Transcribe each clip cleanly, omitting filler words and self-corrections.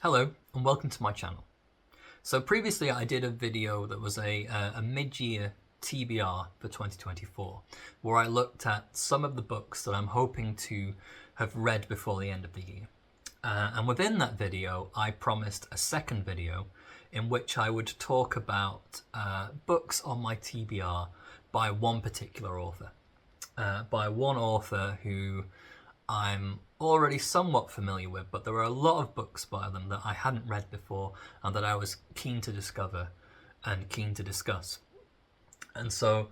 Hello and welcome to my channel. So previously I did a video that was a mid-year TBR for 2024 where I looked at some of the books that I'm hoping to have read before the end of the year. And within that video I promised a second video in which I would talk about books on my TBR by one particular author. By one author who I'm already somewhat familiar with, but there were a lot of books by them that I hadn't read before and that I was keen to discover and keen to discuss. And so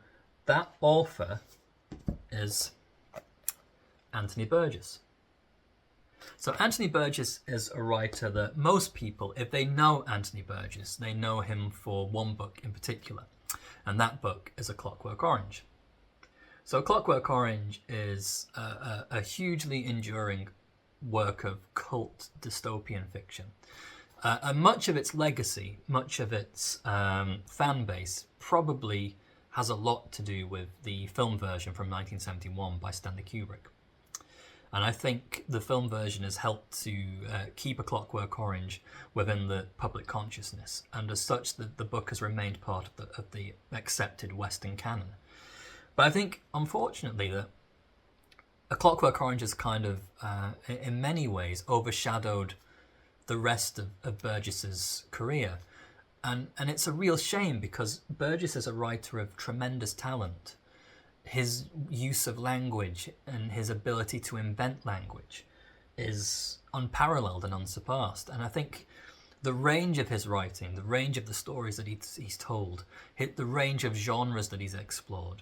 that author is Anthony Burgess. So Anthony Burgess is a writer that most people, if they know Anthony Burgess, they know him for one book in particular, and that book is A Clockwork Orange. So Clockwork Orange is a hugely enduring work of cult dystopian fiction. And much of its legacy, much of its fan base probably has a lot to do with the film version from 1971 by Stanley Kubrick. And I think the film version has helped to keep A Clockwork Orange within the public consciousness, and as such the book has remained part of the accepted Western canon. But I think, unfortunately, that A Clockwork Orange has kind of, in many ways, overshadowed the rest of Burgess's career. And it's a real shame because Burgess is a writer of tremendous talent. His use of language and his ability to invent language is unparalleled and unsurpassed. And I think the range of his writing, the range of the stories that he's told, the range of genres that he's explored,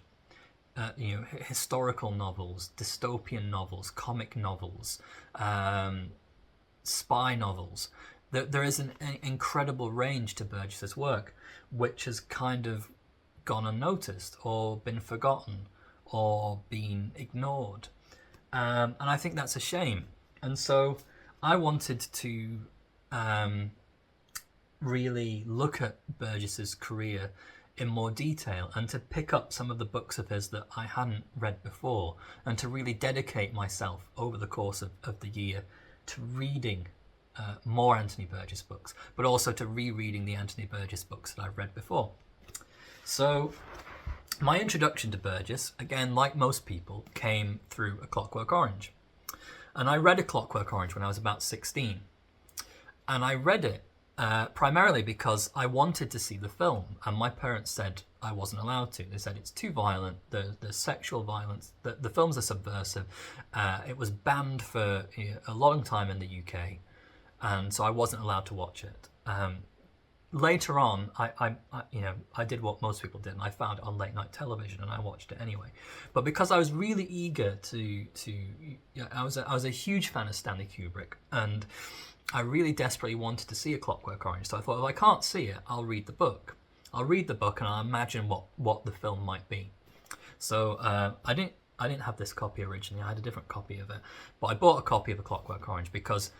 historical novels, dystopian novels, comic novels, spy novels. There is an incredible range to Burgess's work, which has kind of gone unnoticed or been forgotten or been ignored. And I think that's a shame. And so I wanted to really look at Burgess's career in more detail and to pick up some of the books of his that I hadn't read before, and to really dedicate myself over the course of the year to reading more Anthony Burgess books, but also to rereading the Anthony Burgess books that I've read before. So my introduction to Burgess, again, like most people, came through A Clockwork Orange. And I read A Clockwork Orange when I was about 16. And I read it primarily because I wanted to see the film, and my parents said I wasn't allowed to. They said it's too violent, there's sexual violence, the films are subversive. It was banned for a long time in the UK, and so I wasn't allowed to watch it. Later on, I did what most people did, and I found it on late night television, and I watched it anyway. But because I was really eager I was a huge fan of Stanley Kubrick, and I really desperately wanted to see A Clockwork Orange. So I thought, if I can't see it, I'll read the book. I'll read the book and I'll imagine what the film might be. So I didn't have this copy originally. I had a different copy of it, but I bought a copy of A Clockwork Orange because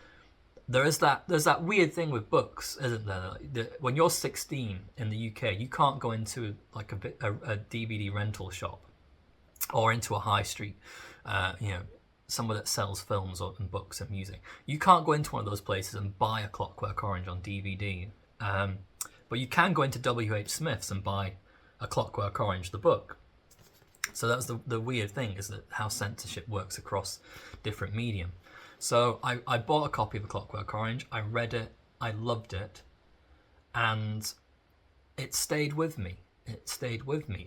there's that weird thing with books, isn't there? That when you're 16 in the UK, you can't go into like a DVD rental shop or into a high street, somewhere that sells films and books and music. You can't go into one of those places and buy A Clockwork Orange on DVD. But you can go into W.H. Smith's and buy A Clockwork Orange, the book. So that's the weird thing, is that how censorship works across different medium. So I bought a copy of A Clockwork Orange, I read it, I loved it, and it stayed with me.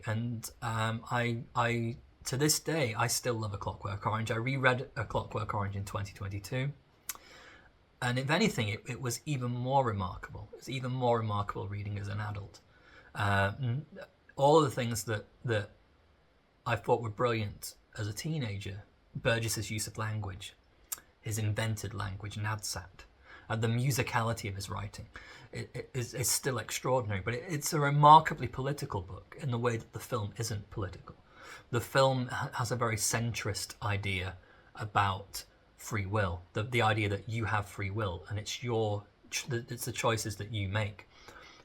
And I to this day, I still love A Clockwork Orange. I reread A Clockwork Orange in 2022. And if anything, it was even more remarkable. It was even more remarkable reading as an adult. All of the things that I thought were brilliant as a teenager, Burgess's use of language, his invented language, Nadsat, and the musicality of his writing, is still extraordinary. But it's a remarkably political book in the way that the film isn't political. The film has a very centrist idea about free will, the idea that you have free will and it's the choices that you make.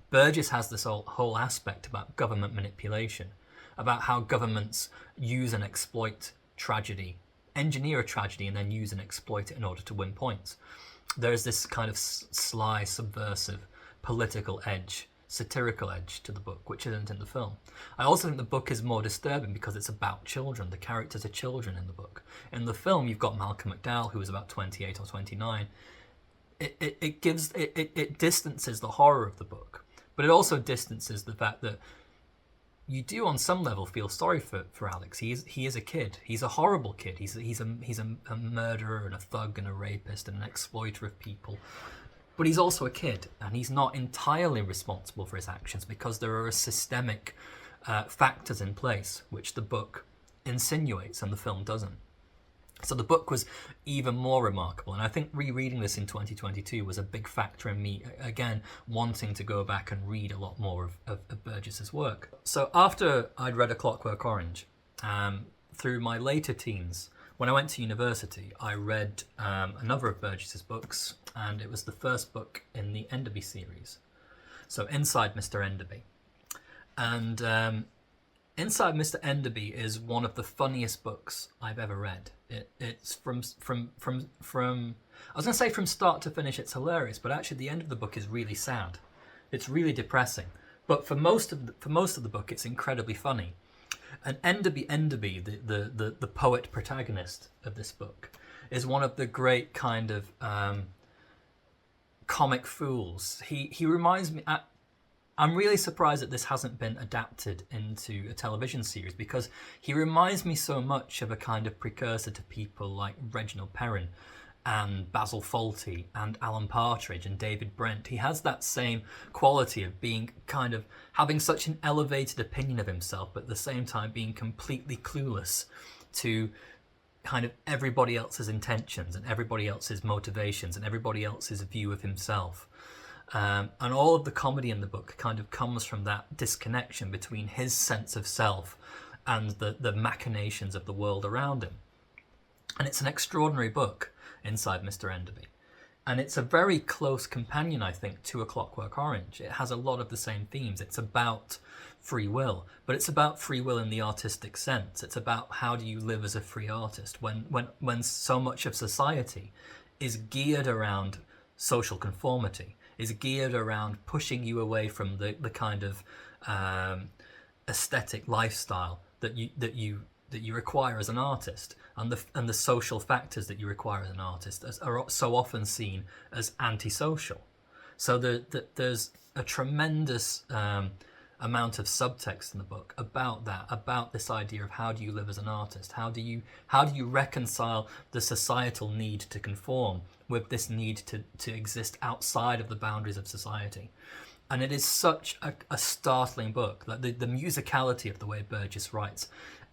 Burgess has this whole aspect about government manipulation, about how governments use and exploit tragedy, engineer a tragedy and then use and exploit it in order to win points. there's this kind of sly, subversive, political edge, satirical edge to the book, which isn't in the film. I also think the book is more disturbing because it's about children. The characters are children in the book. In the film, you've got Malcolm McDowell, who is about 28 or 29. It distances the horror of the book, but it also distances the fact that you do, on some level, feel sorry for Alex. He is a kid. He's a horrible kid. He's a murderer and a thug and a rapist and an exploiter of people. But he's also a kid, and he's not entirely responsible for his actions because there are systemic factors in place which the book insinuates and the film doesn't. So the book was even more remarkable, and I think rereading this in 2022 was a big factor in me, again, wanting to go back and read a lot more of Burgess's work. So after I'd read A Clockwork Orange, through my later teens, when I went to university, I read a number of Burgess's books, and it was the first book in the Enderby series. So Inside Mr. Enderby. And Inside Mr. Enderby is one of the funniest books I've ever read. It's from I was going to say from start to finish it's hilarious, but actually the end of the book is really sad. It's really depressing. But for most of the book it's incredibly funny. And Enderby, the poet protagonist of this book, is one of the great kind of comic fools. He reminds me. I'm really surprised that this hasn't been adapted into a television series because he reminds me so much of a kind of precursor to people like Reginald Perrin and Basil Fawlty and Alan Partridge and David Brent. He has that same quality of being kind of having such an elevated opinion of himself, but at the same time being completely clueless to kind of everybody else's intentions and everybody else's motivations and everybody else's view of himself. And all of the comedy in the book kind of comes from that disconnection between his sense of self and the machinations of the world around him. And it's an extraordinary book, Inside Mr. Enderby. And it's a very close companion, I think, to A Clockwork Orange. It has a lot of the same themes. It's about free will, but it's about free will in the artistic sense. It's about how do you live as a free artist when so much of society is geared around social conformity, is geared around pushing you away from the kind of aesthetic lifestyle that you require as an artist, and the social factors that you require as an artist are so often seen as antisocial. So there's a tremendous amount of subtext in the book about that, about this idea of how do you live as an artist, how do you reconcile the societal need to conform with this need to exist outside of the boundaries of society. And it is such a startling book, like the musicality of the way Burgess writes,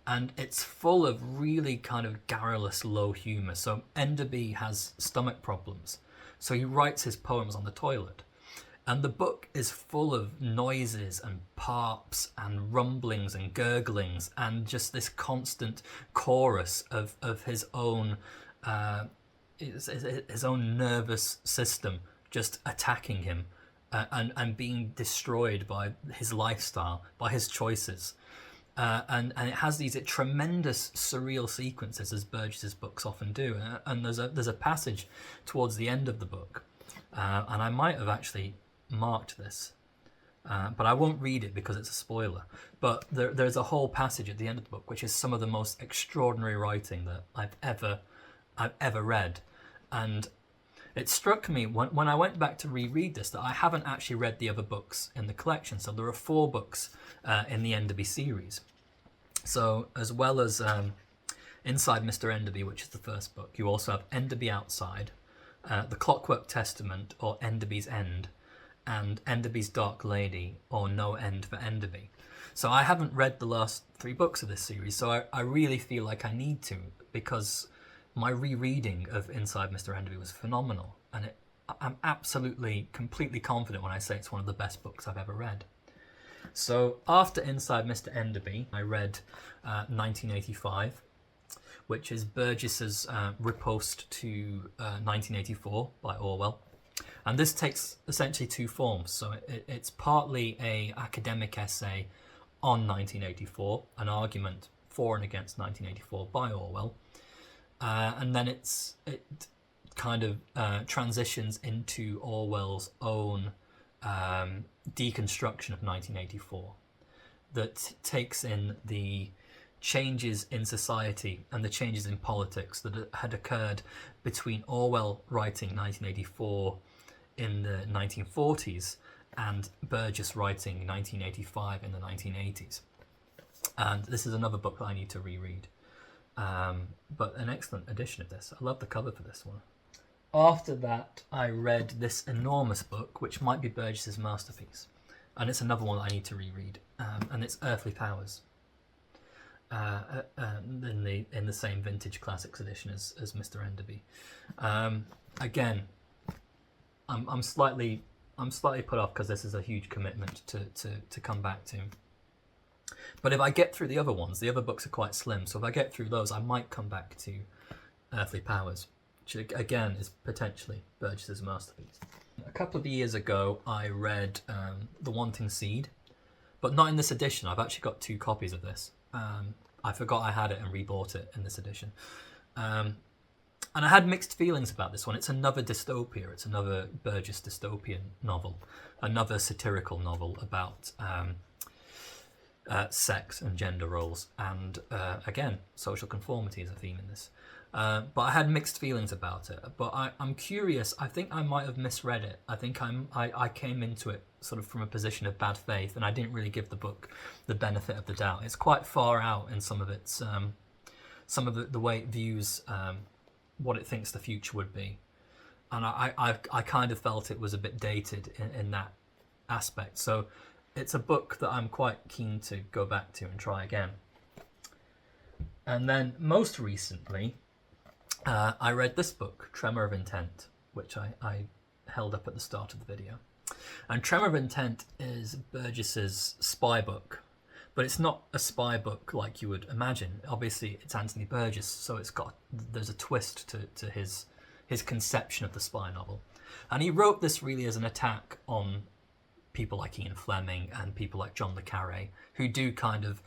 and it's full of really kind of garrulous low humour. So Enderby has stomach problems, so he writes his poems on the toilet. And the book is full of noises and parps and rumblings and gurglings and just this constant chorus of his own nervous system just attacking him and being destroyed by his lifestyle, by his choices. And it has these tremendous surreal sequences, as Burgess's books often do. And there's a passage towards the end of the book, and I might have actually marked this, but I won't read it because it's a spoiler. But there's a whole passage at the end of the book which is some of the most extraordinary writing that I've ever read, and it struck me when I went back to reread this that I haven't actually read the other books in the collection. So there are 4 books in the Enderby series. So as well as Inside Mr. Enderby, which is the first book, you also have Enderby Outside, The Clockwork Testament, or Enderby's End, and Enderby's Dark Lady, or No End for Enderby. So I haven't read the last 3 books of this series, so I really feel like I need to, because my rereading of Inside Mr. Enderby was phenomenal, and I'm absolutely, completely confident when I say it's one of the best books I've ever read. So after Inside Mr. Enderby, I read 1985, which is Burgess's riposte to 1984 by Orwell. And this takes essentially 2 forms. So it's partly an academic essay on 1984, an argument for and against 1984 by Orwell. And then it kind of transitions into Orwell's own deconstruction of 1984 that takes in the changes in society and the changes in politics that had occurred between Orwell writing 1984 in the 1940s and Burgess writing 1985 in the 1980s. And this is another book that I need to reread. But an excellent edition of this. I love the cover for this one. After that, I read this enormous book, which might be Burgess's masterpiece. And it's another one that I need to reread. And it's Earthly Powers. In the same vintage classics edition as Mr. Enderby. Again, I'm slightly put off because this is a huge commitment to come back to. But if I get through the other ones, the other books are quite slim, so if I get through those, I might come back to Earthly Powers, which again is potentially Burgess's masterpiece. A couple of years ago, I read The Wanting Seed, but not in this edition. I've actually got 2 copies of this. I forgot I had it and rebought it in this edition. And I had mixed feelings about this one. It's another dystopia. It's another Burgess dystopian novel, another satirical novel about sex and gender roles, and again, social conformity is a theme in this. But I had mixed feelings about it. But I'm curious. I think I might have misread it. I think I came into it sort of from a position of bad faith, and I didn't really give the book the benefit of the doubt. It's quite far out in some of its, some of the way it views what it thinks the future would be, and I kind of felt it was a bit dated in that aspect. So it's a book that I'm quite keen to go back to and try again. And then most recently, I read this book, Tremor of Intent, which I held up at the start of the video. And Tremor of Intent is Burgess's spy book, but it's not a spy book like you would imagine. Obviously, it's Anthony Burgess, so there's a twist to his conception of the spy novel. And he wrote this really as an attack on people like Ian Fleming and people like John le Carré, who do kind of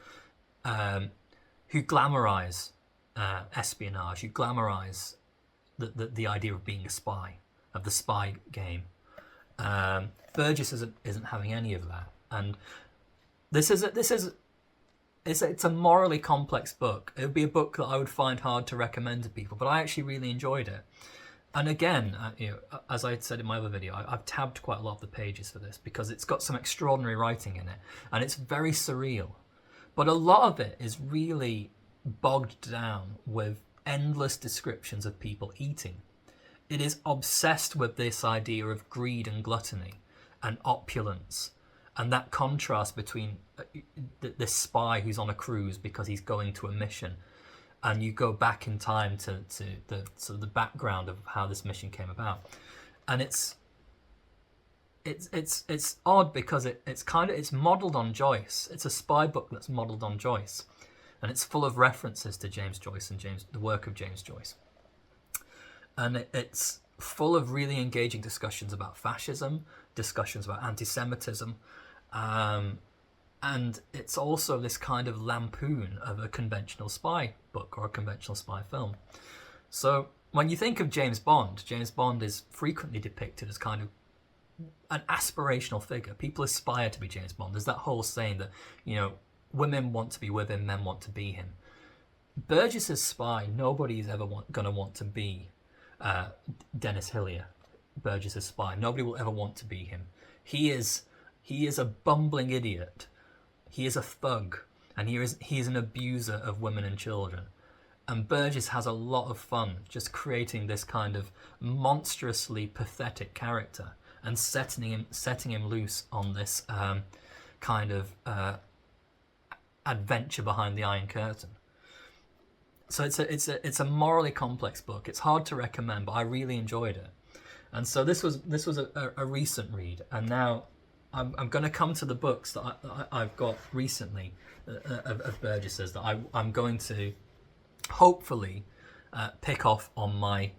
who glamorize espionage, who glamorize the idea of being a spy, of the spy game. Burgess isn't having any of that, and it's a morally complex book. It would be a book that I would find hard to recommend to people, but I actually really enjoyed it. And again, as I said in my other video, I've tabbed quite a lot of the pages for this because it's got some extraordinary writing in it, and it's very surreal. But a lot of it is really bogged down with endless descriptions of people eating. It is obsessed with this idea of greed and gluttony and opulence, and that contrast between this spy who's on a cruise because he's going to a mission, and you go back in time to the sort of the background of how this mission came about, and it's odd because it's modelled on Joyce. It's a spy book that's modelled on Joyce, and it's full of references to James Joyce and the work of James Joyce, and it's full of really engaging discussions about fascism, discussions about anti-Semitism, and it's also this kind of lampoon of a conventional spy book or a conventional spy film. So when you think of James Bond is frequently depicted as kind of an aspirational figure. People aspire to be James Bond. There's that whole saying that, women want to be with him, men want to be him. Burgess's spy, nobody is ever going to want to be Dennis Hillier, Burgess's spy. Nobody will ever want to be him. He is a bumbling idiot. He is a thug, and he is an abuser of women and children. And Burgess has a lot of fun just creating this kind of monstrously pathetic character and setting him loose on this kind of adventure behind the Iron Curtain. So it's a morally complex book. It's hard to recommend, but I really enjoyed it. And so this was a recent read, and now I'm going to come to the books that I've got recently of Burgess's that I'm going to hopefully pick off on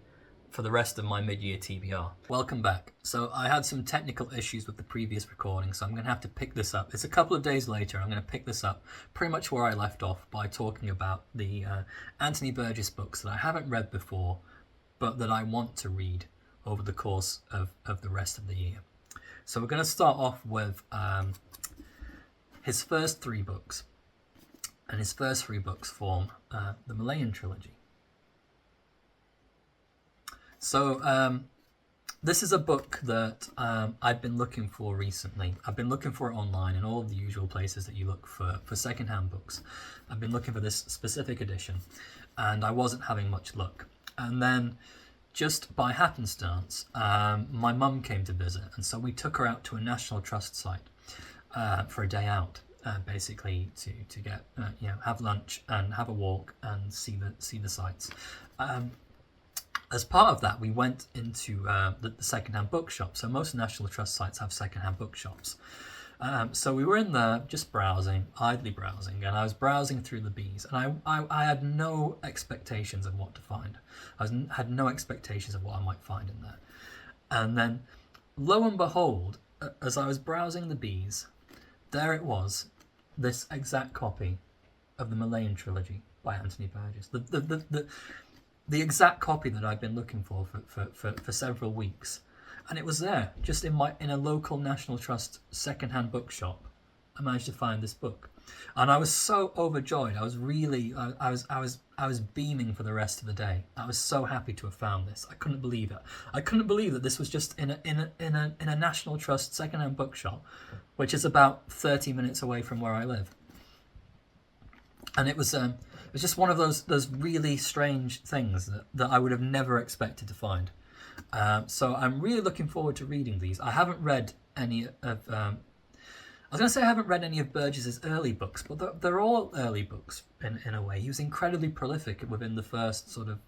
for the rest of my mid-year TBR. Welcome back. So I had some technical issues with the previous recording, so I'm going to have to pick this up. It's a couple of days later. I'm going to pick this up pretty much where I left off by talking about the Anthony Burgess books that I haven't read before, but that I want to read over the course of the rest of the year. So we're going to start off with his first 3 books. And his first 3 books form the Malayan trilogy. So this is a book that I've been looking for recently. I've been looking for it online in all of the usual places that you look for secondhand books. I've been looking for this specific edition, and I wasn't having much luck. And then, just by happenstance, my mum came to visit, and so we took her out to a National Trust site for a day out. Basically to get have lunch and have a walk and see the sights. As part of that, we went into the secondhand bookshop. So most National Trust sites have secondhand bookshops. So we were in there just idly browsing, and I was browsing through the Bs, and I had no expectations of what to find. Had no expectations of what I might find in there. And then, lo and behold, as I was browsing the Bs, there it was, this exact copy of the Malayan trilogy by Anthony Burgess. The exact copy that I've been looking for several weeks. And it was there, just in a local National Trust second-hand bookshop. I managed to find this book. And I was so overjoyed. I was beaming for the rest of the day. I was so happy to have found this. I couldn't believe it. I couldn't believe that this was just in a National Trust second-hand bookshop, which is about 30 minutes away from where I live. And it was just one of those really strange things that I would have never expected to find. So I'm really looking forward to reading these. I haven't read any of I was going to say I haven't read any of Burgess's early books, but they're all early books in a way. He was incredibly prolific within the first sort of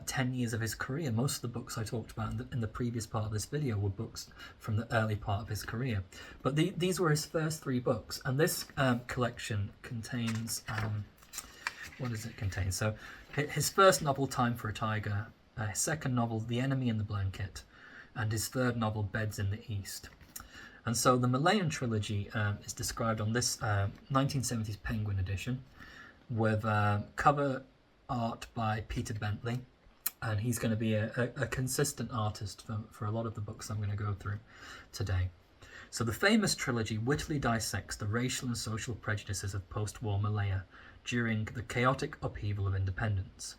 10 years of his career. Most of the books I talked about in the previous part of this video were books from the early part of his career. But these were his first 3 books, and this collection contains... what does it contain? So his first novel, Time for a Tiger, his second novel, The Enemy in the Blanket, and his third novel, Beds in the East. And so the Malayan trilogy is described on this 1970s Penguin edition with cover art by Peter Bentley, and he's going to be a consistent artist for a lot of the books I'm going to go through today. So the famous trilogy wittily dissects the racial and social prejudices of post-war Malaya during the chaotic upheaval of independence.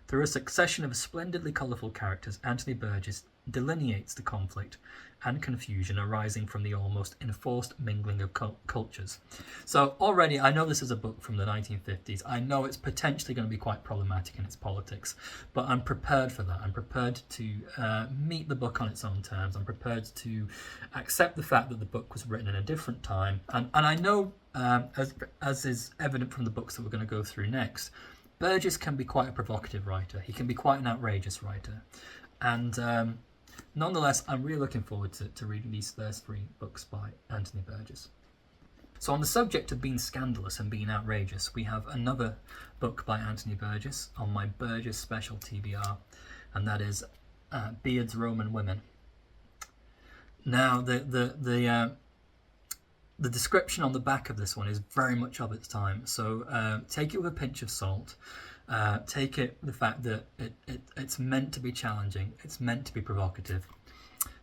Through a succession of splendidly colourful characters, Anthony Burgess delineates the conflict and confusion arising from the almost enforced mingling of cultures. So already, I know this is a book from the 1950s. I know it's potentially going to be quite problematic in its politics, but I'm prepared for that. I'm prepared to meet the book on its own terms. I'm prepared to accept the fact that the book was written in a different time. And I know, as is evident from the books that we're going to go through next, Burgess can be quite a provocative writer. He can be quite an outrageous writer. And nonetheless, I'm really looking forward to reading these first 3 books by Anthony Burgess. So on the subject of being scandalous and being outrageous, we have another book by Anthony Burgess on my Burgess special TBR, and that is Beard's Roman Women. Now, the description on the back of this one is very much of its time, so take it with a pinch of salt. Take it the fact that it's meant to be challenging, it's meant to be provocative.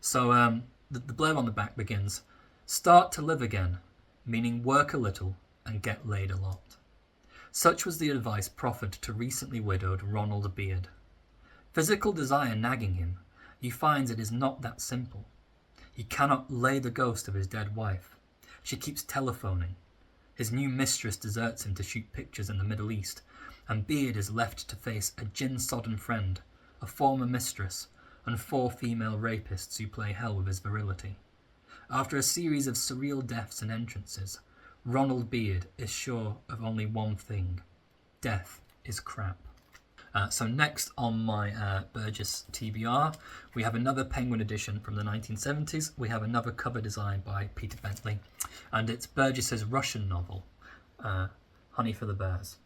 So the blurb on the back begins, "Start to live again, meaning work a little and get laid a lot." Such was the advice proffered to recently widowed Ronald Beard. Physical desire nagging him, he finds it is not that simple. He cannot lay the ghost of his dead wife. She keeps telephoning. His new mistress deserts him to shoot pictures in the Middle East, and Beard is left to face a gin-sodden friend, a former mistress, and 4 female rapists who play hell with his virility. After a series of surreal deaths and entrances, Ronald Beard is sure of only one thing: death is crap. So next on my Burgess TBR, we have another Penguin edition from the 1970s. We have another cover design by Peter Bentley, and it's Burgess's Russian novel, Honey for the Bears.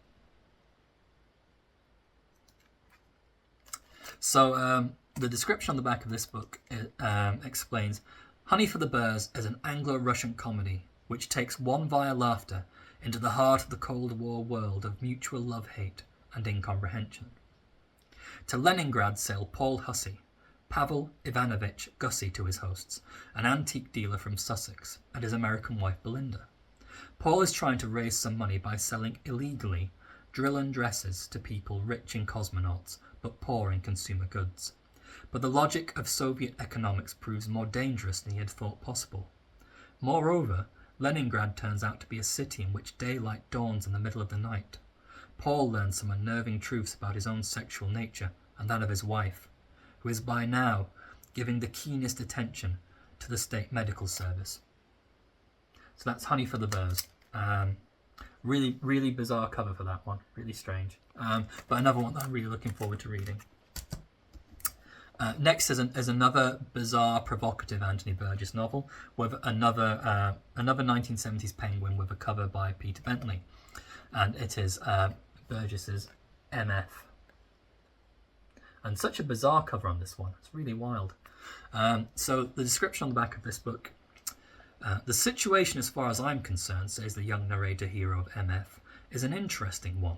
So the description on the back of this book explains, Honey for the Bears is an Anglo-Russian comedy which takes one via laughter into the heart of the Cold War world of mutual love-hate and incomprehension. To Leningrad sail Paul Hussey, Pavel Ivanovich Gussie to his hosts, an antique dealer from Sussex, and his American wife Belinda. Paul is trying to raise some money by selling illegally drill-in dresses to people rich in cosmonauts but poor in consumer goods. But the logic of Soviet economics proves more dangerous than he had thought possible. Moreover, Leningrad turns out to be a city in which daylight dawns in the middle of the night. Paul learns some unnerving truths about his own sexual nature and that of his wife, who is by now giving the keenest attention to the state medical service. So that's Honey for the Birds. Really, really bizarre cover for that one. Really strange. But another one that I'm really looking forward to reading. Next is another bizarre, provocative Anthony Burgess novel with another 1970s penguin with a cover by Peter Bentley, and it is Burgess's MF. And such a bizarre cover on this one. It's really wild. So the description on the back of this book. The situation, as far as I'm concerned, says the young narrator hero of MF, is an interesting one.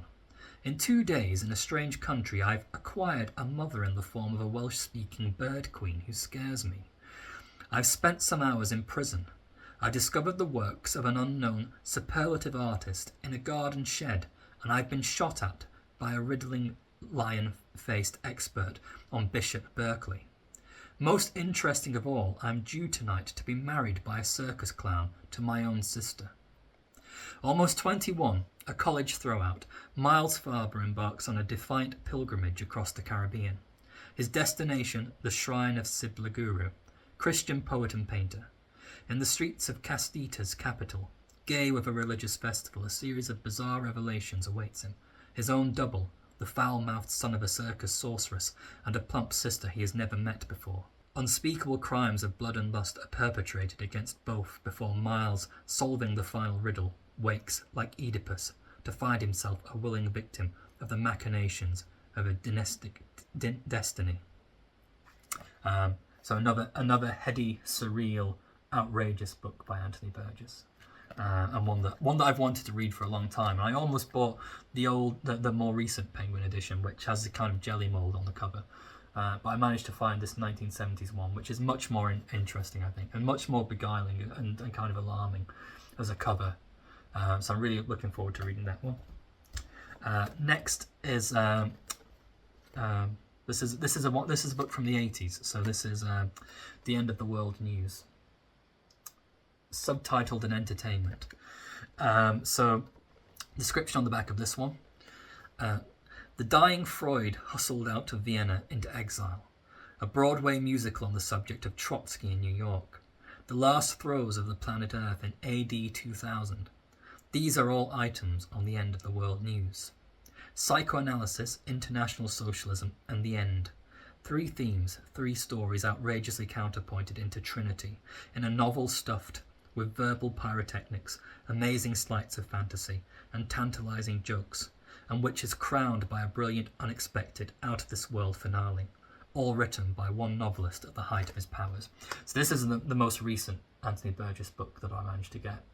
In 2 days, in a strange country, I've acquired a mother in the form of a Welsh-speaking bird queen who scares me. I've spent some hours in prison. I discovered the works of an unknown superlative artist in a garden shed, and I've been shot at by a riddling lion-faced expert on Bishop Berkeley. Most interesting of all, I'm due tonight to be married by a circus clown to my own sister. Almost 21, a college throwout, Miles Farber embarks on a defiant pilgrimage across the Caribbean. His destination, the shrine of Siblaguru, Christian poet and painter. In the streets of Castita's capital, gay with a religious festival, a series of bizarre revelations awaits him. His own double, the foul-mouthed son of a circus sorceress, and a plump sister he has never met before. Unspeakable crimes of blood and lust are perpetrated against both before Miles, solving the final riddle, wakes, like Oedipus, to find himself a willing victim of the machinations of a dynastic destiny. So another heady, surreal, outrageous book by Anthony Burgess, and one that I've wanted to read for a long time. And I almost bought the more recent Penguin edition, which has the kind of jelly mold on the cover. But I managed to find this 1970s one, which is much more interesting, I think, and much more beguiling and kind of alarming as a cover. So I'm really looking forward to reading that one. Next is this is a book from the 80s. So this is The End of the World News, subtitled "An Entertainment." So description on the back of this one. The dying Freud hustled out of Vienna into exile. A Broadway musical on the subject of Trotsky in New York. The last throes of the planet Earth in AD 2000. These are all items on the End of the World News. Psychoanalysis, international socialism, and the end. 3 themes, 3 stories outrageously counterpointed into Trinity, in a novel stuffed with verbal pyrotechnics, amazing sleights of fantasy, and tantalizing jokes, and which is crowned by a brilliant, unexpected, out-of-this-world finale, all written by one novelist at the height of his powers. So this is the most recent Anthony Burgess book that I managed to get.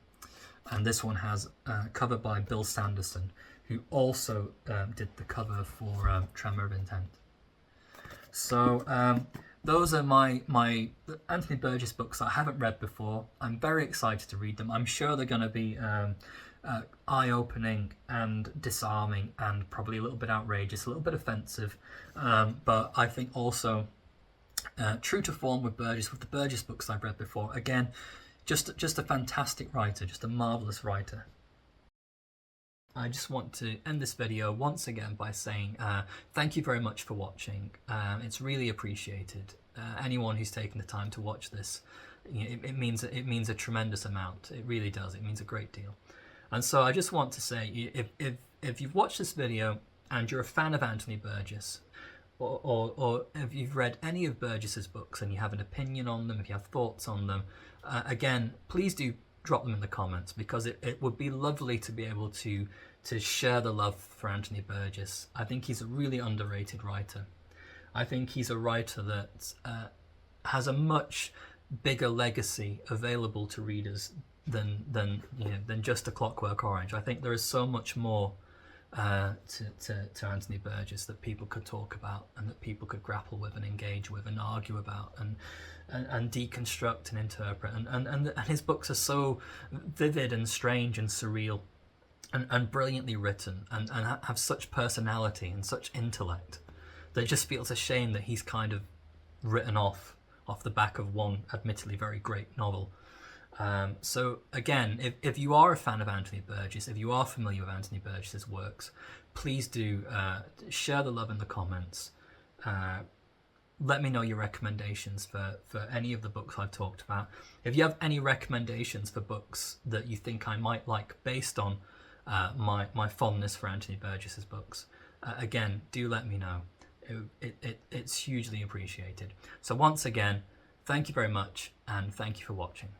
And this one has a cover by Bill Sanderson, who also did the cover for Tremor of Intent. So those are my Anthony Burgess books that I haven't read before. I'm very excited to read them. I'm sure they're going to be eye-opening and disarming and probably a little bit outrageous, a little bit offensive, but I think also true to form with Burgess, with the Burgess books I've read before. Again, just a fantastic writer, just a marvellous writer. I just want to end this video once again by saying thank you very much for watching. It's really appreciated. Anyone who's taken the time to watch this, it means a tremendous amount. It really does. It means a great deal. And so I just want to say, if you've watched this video and you're a fan of Anthony Burgess, or if you've read any of Burgess's books and you have an opinion on them, if you have thoughts on them, again, please do drop them in the comments, because it would be lovely to be able to share the love for Anthony Burgess. I think he's a really underrated writer. I think he's a writer that has a much bigger legacy available to readers than just a Clockwork Orange. I think there is so much more to Anthony Burgess that people could talk about and that people could grapple with and engage with and argue about and deconstruct and interpret. And his books are so vivid and strange and surreal and brilliantly written and have such personality and such intellect that it just feels a shame that he's kind of written off the back of one admittedly very great novel. So again, if you are a fan of Anthony Burgess, if you are familiar with Anthony Burgess's works, please do share the love in the comments. Let me know your recommendations for any of the books I've talked about. If you have any recommendations for books that you think I might like based on my fondness for Anthony Burgess's books, again, do let me know. It's hugely appreciated. So once again, thank you very much, and thank you for watching.